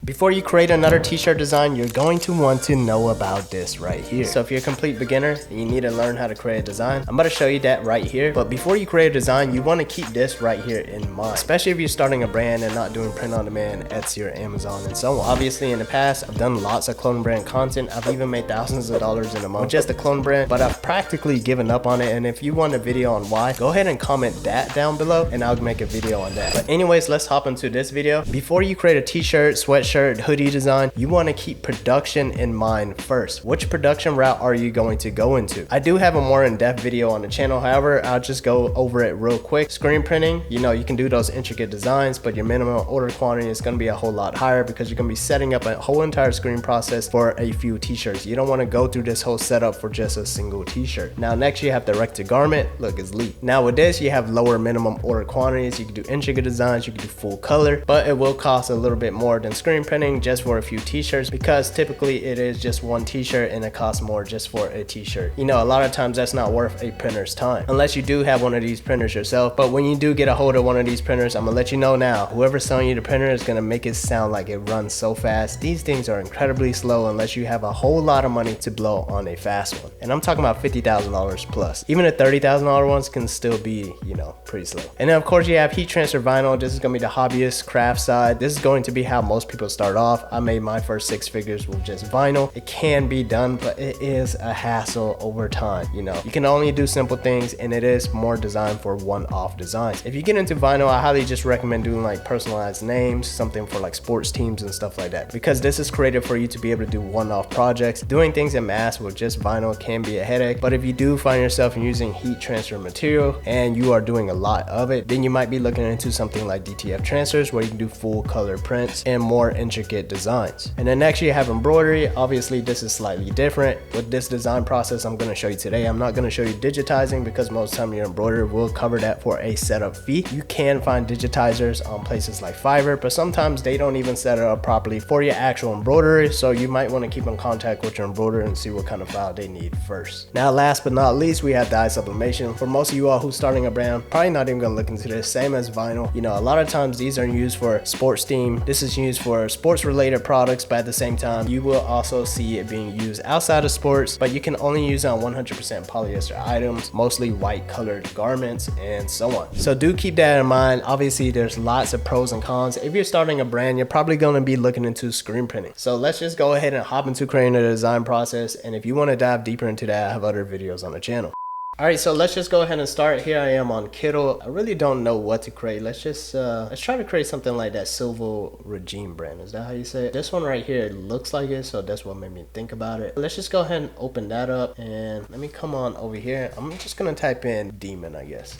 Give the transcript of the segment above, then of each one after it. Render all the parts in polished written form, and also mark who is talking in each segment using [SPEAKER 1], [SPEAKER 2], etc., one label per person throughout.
[SPEAKER 1] Before you create another t-shirt design, you're going to want to know about this right here. So if you're a complete beginner and you need to learn how to create a design, I'm about to show you that right here. But before you create a design, you want to keep this right here in mind, especially if you're starting a brand and not doing print on demand, Etsy or Amazon and so on. Obviously in the past, I've done lots of clone brand content. I've even made thousands of dollars in a month with just a clone brand, but I've practically given up on it. And if you want a video on why, go ahead and comment that down below and I'll make a video on that. But anyways, let's hop into this video. Before you create a t-shirt, sweatshirt, hoodie design, you want to keep production in mind first. Which production route are you going to go into? I do have a more in-depth video on the channel. However, I'll just go over it real quick. Screen printing, you know, you can do those intricate designs, but your minimum order quantity is going to be a whole lot higher because you're going to be setting up a whole entire screen process for a few t-shirts. You don't want to go through this whole setup for just a single t-shirt. Now, next you have direct to garment. Look, it's Lee. Now with this, you have lower minimum order quantities. You can do intricate designs, you can do full color, but it will cost a little bit more than screen printing just for a few t-shirts, because typically it is just one t-shirt and it costs more just for a t-shirt. You know, a lot of times that's not worth a printer's time unless you do have one of these printers yourself. But when you do get a hold of one of these printers, I'm gonna let you know now, whoever's selling you the printer is gonna make it sound like it runs so fast. These things are incredibly slow unless you have a whole lot of money to blow on a fast one, and I'm talking about $50,000 plus. Even the $30,000 ones can still be, you know, pretty slow. And then of course you have heat transfer vinyl. This is gonna be the hobbyist craft side. This is going to be how most people start off. I made my first 6 figures with just vinyl. It can be done, but it is a hassle over time. You know, you can only do simple things, and it is more designed for one-off designs. If you get into vinyl, I highly just recommend doing like personalized names, something for like sports teams and stuff like that, because this is created for you to be able to do one-off projects. Doing things in mass with just vinyl can be a headache, but if you do find yourself using heat transfer material and you are doing a lot of it, then you might be looking into something like DTF transfers, where you can do full color prints and more intricate designs. And then next you have embroidery. Obviously this is slightly different. With this design process I'm going to show you today, I'm not going to show you digitizing, because most of the time your embroiderer will cover that for a setup fee. You can find digitizers on places like Fiverr, but sometimes they don't even set it up properly for your actual embroidery, so you might want to keep in contact with your embroiderer and see what kind of file they need first. Now last but not least, we have dye sublimation. For most of you all who's starting a brand, probably not even going to look into this. Same as vinyl. You know, a lot of times these are used for sports team. This is used for sports related products, but at the same time you will also see it being used outside of sports, but you can only use it on 100% polyester items, mostly white colored garments and so on. So do keep that in mind. Obviously there's lots of pros and cons. If you're starting a brand, you're probably going to be looking into screen printing. So let's just go ahead and hop into creating a design process, and if you want to dive deeper into that, I have other videos on the channel. Alright, so let's just go ahead and start. Here I am on Kittl. I really don't know what to create. Let's just let's try to create something like that Silver Regime brand. Is that how you say it? This one right here, it looks like it, so that's what made me think about it. Let's just go ahead and open that up, and let me come on over here. I'm just gonna type in demon, I guess.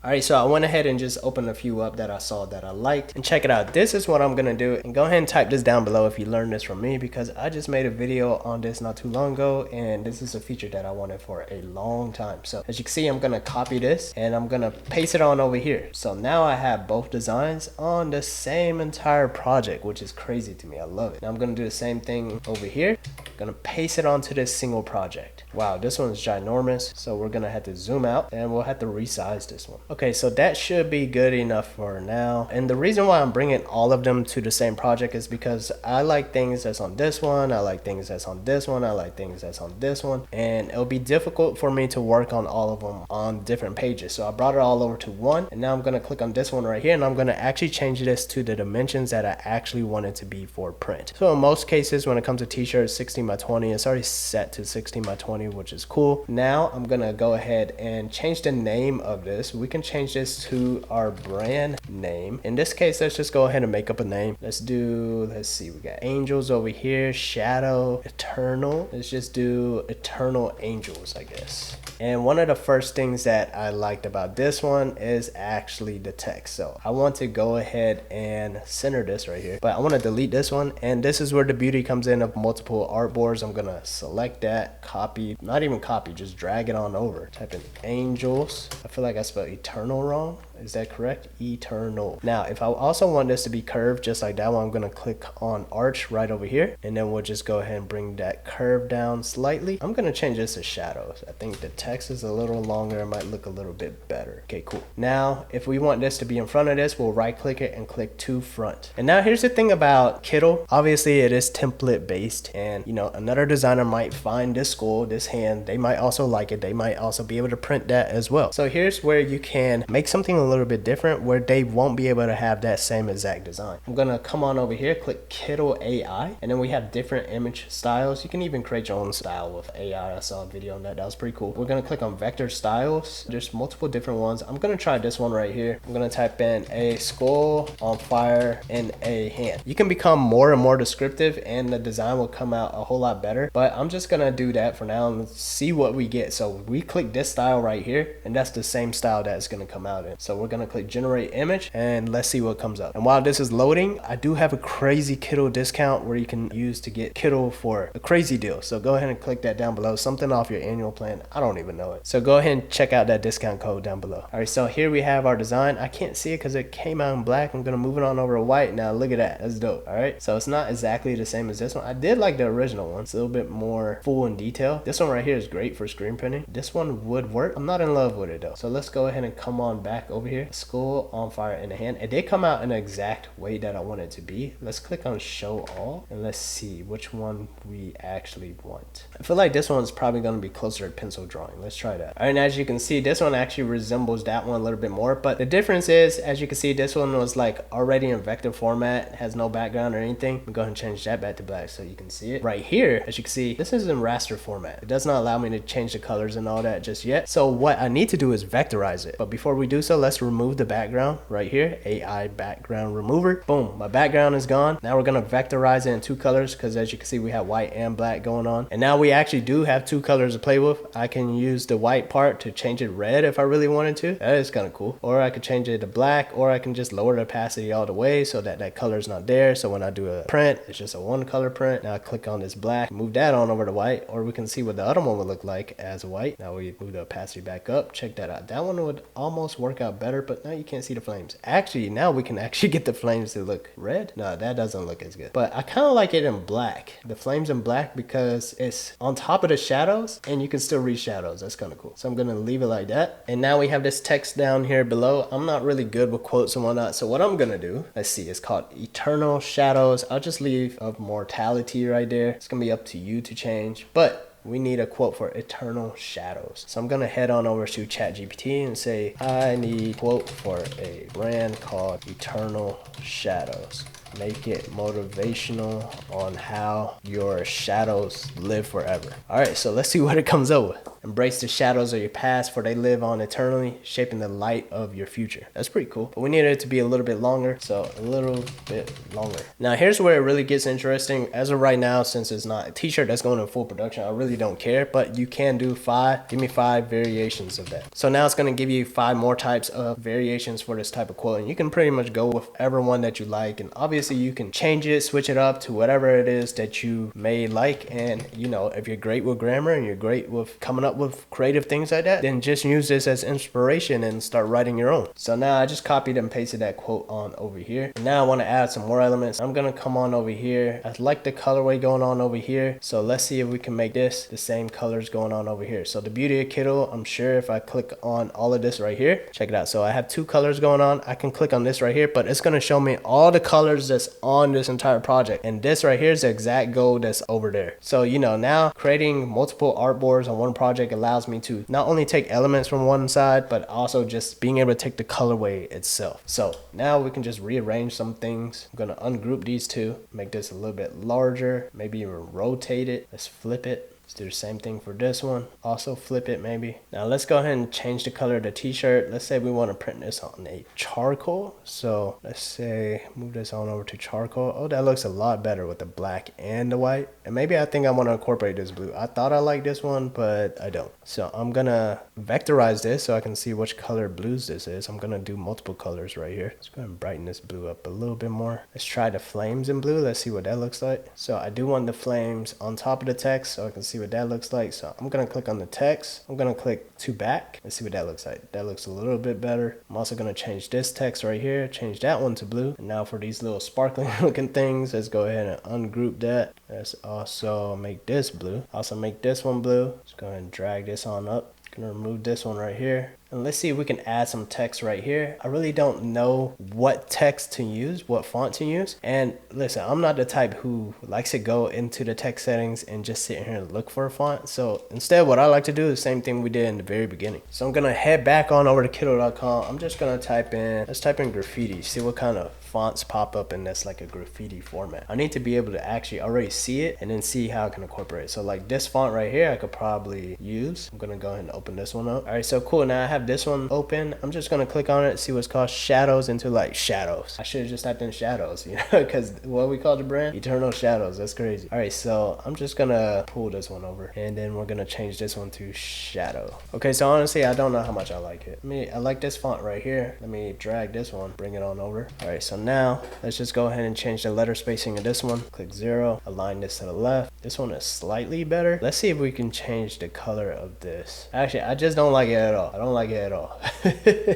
[SPEAKER 1] Alright, so I went ahead and just opened a few up that I saw that I liked, and check it out. This is what I'm gonna do, and go ahead and type this down below if you learned this from me, because I just made a video on this not too long ago, and this is a feature that I wanted for a long time. So as you can see, I'm gonna copy this and I'm gonna paste it on over here. So now I have both designs on the same entire project, which is crazy to me. I love it. Now I'm gonna do the same thing over here. Gonna paste it onto this single project. Wow, this one's ginormous, so we're gonna have to zoom out and we'll have to resize this one. Okay, so that should be good enough for now. And the reason why I'm bringing all of them to the same project is because I like things that's on this one, I like things that's on this one, I like things that's on this one, and it'll be difficult for me to work on all of them on different pages. So I brought it all over to one, and now I'm gonna click on this one right here, and I'm gonna actually change this to the dimensions that I actually want it to be for print. So in most cases, when it comes to t-shirts, 16 by 20, it's already set to 16 by 20, which is cool. Now I'm gonna go ahead and change the name of this. We can change this to our brand name. In this case, let's just go ahead and make up a name. Let's see, we got Angels over here, Shadow, Eternal. Let's just do Eternal Angels, I guess. And one of the first things that I liked about this one is actually the text. So I want to go ahead and center this right here, but I want to delete this one. And this is where the beauty comes in of multiple artboards. I'm gonna select that, copy, not even copy, just drag it on over. Type in Angels. I feel like I spelled Eternal wrong. Is that correct? Eternal. Now, if I also want this to be curved just like that one, I'm going to click on arch right over here. And then we'll just go ahead and bring that curve down slightly. I'm going to change this to shadows. I think the text is a little longer. It might look a little bit better. Okay, cool. Now, if we want this to be in front of this, we'll right click it and click to front. And now here's the thing about Kittl. Obviously, it is template based. And, you know, another designer might find this school, this hand. They might also like it. They might also be able to print that as well. So here's where you can make something a little bit different where they won't be able to have that same exact design. I'm going to come on over here, click Kittl AI, and then we have different image styles. You can even create your own style with AI. I saw a video on that. That was pretty cool. We're going to click on vector styles. There's multiple different ones. I'm going to try this one right here. I'm going to type in a skull on fire and a hand. You can become more and more descriptive and the design will come out a whole lot better, but I'm just going to do that for now and see what we get. So we click this style right here, and that's the same style that's going to come out in. So we're going to click generate image and let's see what comes up. And while this is loading, I do have a crazy Kittl discount where you can use to get Kittl for a crazy deal. So go ahead and click that down below, something off your annual plan. I don't even know it. So go ahead and check out that discount code down below. All right, so here we have our design. I can't see it because it came out in black. I'm going to move it on over to white. Now look at that. That's dope. All right, so it's not exactly the same as this one. I did like the original one. It's a little bit more full in detail. This one right here is great for screen printing. This one would work. I'm not in love with it though. So let's go ahead and come on back over here. Skull on fire in the hand. It did come out in the exact way that I want it to be. Let's click on show all and let's see which one we actually want. I feel like this one's probably going to be closer to pencil drawing. Let's try that. All right, and as you can see, this one actually resembles that one a little bit more, but the difference is, as you can see, this one was like already in vector format, has no background or anything. I'm going to change that back to black so you can see it. Right here, as you can see, this is in raster format. It does not allow me to change the colors and all that just yet. So what I need to do is vectorize it. But before we do so, let's remove the background right here. AI background remover. Boom, my background is gone. Now we're going to vectorize it in two colors because as you can see, we have white and black going on. And now we actually do have two colors to play with. I can use the white part to change it red if I really wanted to. That is kind of cool. Or I could change it to black, or I can just lower the opacity all the way so that that color is not there. So when I do a print, it's just a one color print. Now I click on this black, move that on over to white, or we can see what the other one would look like as white. Now we move the opacity back up. Check that out. That one would almost work out better, but now you can't see the flames. Actually, now we can actually get the flames to look red. No, that doesn't look as good. But I kind of like it in black. The flames in black because it's on top of the shadows and you can still read shadows. That's kind of cool. So I'm going to leave it like that. And now we have this text down here below. I'm not really good with quotes and whatnot. So what I'm going to do, let's see, it's called Eternal Shadows. I'll just leave of mortality right there. It's going to be up to you to change, but we need a quote for Eternal Shadows. So I'm going to head on over to ChatGPT and say, I need a quote for a brand called Eternal Shadows. Make it motivational on how your shadows live forever. All right, so let's see what it comes up with. Embrace the shadows of your past, for they live on eternally, shaping the light of your future. That's pretty cool. But we needed it to be a little bit longer, so a little bit longer. Now, here's where it really gets interesting. As of right now, since it's not a t-shirt that's going in full production, I really don't care, but you can do give me 5 variations of that. So now it's going to give you 5 more types of variations for this type of quote, and you can pretty much go with whichever one that you like, and obviously you can change it, switch it up to whatever it is that you may like. And you know, if you're great with grammar and you're great with coming up with creative things like that, then just use this as inspiration and start writing your own. So now I just copied and pasted that quote on over here. And now I want to add some more elements. I'm going to come on over here. I like the colorway going on over here. So let's see if we can make this the same colors going on over here. So the beauty of Kittl, I'm sure if I click on all of this right here, check it out. So I have 2 colors going on. I can click on this right here, but it's going to show me all the colors that's on this entire project. And this right here is the exact gold that's over there. So, you know, now creating multiple artboards on one project allows me to not only take elements from one side, but also just being able to take the colorway itself. So now we can just rearrange some things. I'm going to ungroup these 2, make this a little bit larger, maybe even rotate it. Let's flip it. Let's do the same thing for this one. Also flip it maybe. Now let's go ahead and change the color of the t-shirt. Let's say we want to print this on a charcoal. So let's say move this on over to charcoal. Oh, that looks a lot better with the black and the white. And maybe I think I want to incorporate this blue. I thought I liked this one, but I don't. So I'm going to vectorize this so I can see which color blues this is. I'm going to do multiple colors right here. Let's go ahead and brighten this blue up a little bit more. Let's try the flames in blue. Let's see what that looks like. So I do want the flames on top of the text so I can see what that looks like. So I'm gonna click on the text. I'm gonna click to back. Let's see what that looks like. That looks a little bit better. I'm also gonna change this text right here, change that one to blue. And now for these little sparkling looking things, let's go ahead and ungroup that. Let's also make this blue. Also make this one blue. Let's go ahead and drag this on up. Gonna remove this one right here. And let's see if we can add some text right here. I really don't know what text to use, what font to use. And listen, I'm not the type who likes to go into the text settings and just sit here and look for a font. So instead, what I like to do is the same thing we did in the very beginning. So I'm gonna head back on over to Kittl.com. I'm just gonna let's type in graffiti, see what kind of fonts pop up in this like a graffiti format. I need to be able to actually already see it and then see how I can incorporate it. So like this font right here, I could probably use. I'm gonna go ahead and open this one up. All right, so cool. Now I have this one open. I'm just gonna click on it, see what's called shadows into like shadows. I should have just typed in shadows, you know, because what we call the brand, Eternal Shadows. That's crazy. All right, so I'm just gonna pull this one over and then we're gonna change this one to shadow. Okay, so honestly, I don't know how much I like it. I like this font right here. Let me drag this one, bring it on over. All right, so now let's just go ahead and change the letter spacing of this one. Click 0, align this to the left. This one is slightly better. Let's see if we can change the color of this. Actually, I just don't like it at all. I don't like it at all.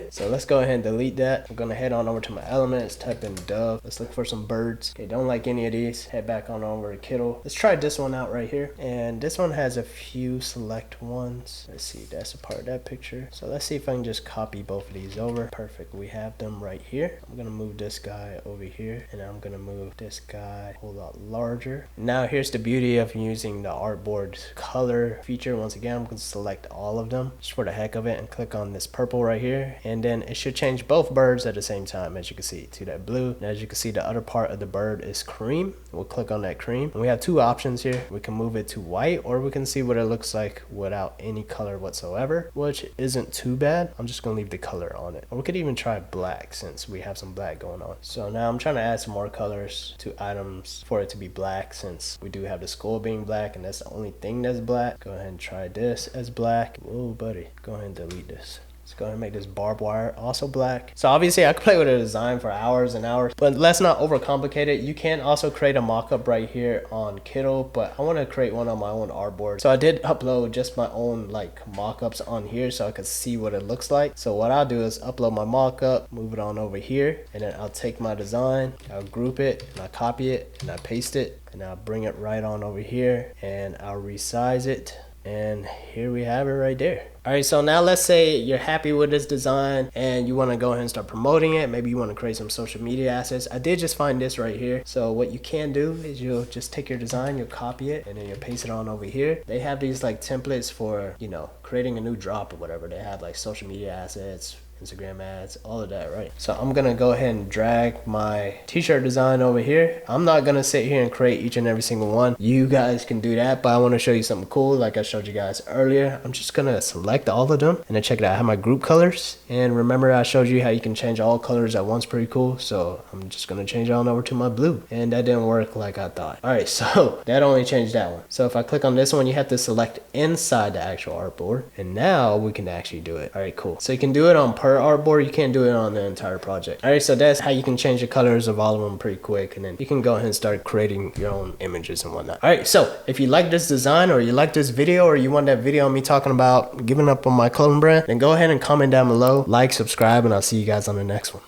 [SPEAKER 1] So let's go ahead and delete that. I'm gonna head on over to my elements, type in dove. Let's look for some birds. Okay, don't like any of these. Head back on over to Kittl. Let's try this one out right here. And this one has a few select ones. Let's see, that's a part of that picture. So let's see if I can just copy both of these over. Perfect, we have them right here. I'm gonna move this guy over here and I'm gonna move this guy a whole lot larger. Now here's the beauty of using the artboard color feature. Once again, I'm gonna select all of them just for the heck of it and click on this purple right here, and then it should change both birds at the same time, as you can see, to that blue. And as you can see, the other part of the bird is cream. We'll click on that cream and we have two options here. We can move it to white, or we can see what it looks like without any color whatsoever, which isn't too bad. I'm just gonna leave the color on it, or we could even try black since we have some black going on. So now I'm trying to add some more colors to items for it to be black, since we do have the skull being black and that's the only thing that's black. Go ahead and try this as black. Whoa buddy, go ahead and delete this. Let's go ahead and make this barbed wire also black. So obviously I could play with a design for hours and hours, but let's not overcomplicate it. You can also create a mock-up right here on Kittl, but I want to create one on my own artboard. So I did upload just my own like mock-ups on here so I could see what it looks like. So what I'll do is upload my mock-up, move it on over here, and then I'll take my design, I'll group it, and I'll copy it, and I paste it, and I'll bring it right on over here, and I'll resize it. And here we have it right there. All right, so now let's say you're happy with this design and you want to go ahead and start promoting it. Maybe you want to create some social media assets. I did just find this right here. So what you can do is you'll just take your design, you'll copy it, and then you'll paste it on over here. They have these like templates for, you know, creating a new drop or whatever. They have like social media assets, Instagram ads, all of that, right? So I'm gonna go ahead and drag my t-shirt design over here. I'm not gonna sit here and create each and every single one. You guys can do that, but I want to show you something cool like I showed you guys earlier. I'm just gonna select all of them and then check it out. I have my group colors, and remember I showed you how you can change all colors at once. Pretty cool. So I'm just gonna change it on over to my blue, and that didn't work like I thought. All right, so that only changed that one. So if I click on this one, you have to select inside the actual artboard, and now we can actually do it. All right, cool. So you can do it on per artboard, you can't do it on the entire project. All right, so that's how you can change the colors of all of them pretty quick, and then you can go ahead and start creating your own images and whatnot. All right, so if you like this design, or you like this video, or you want that video on me talking about giving up on my clothing brand, then go ahead and comment down below, like, subscribe, and I'll see you guys on the next one.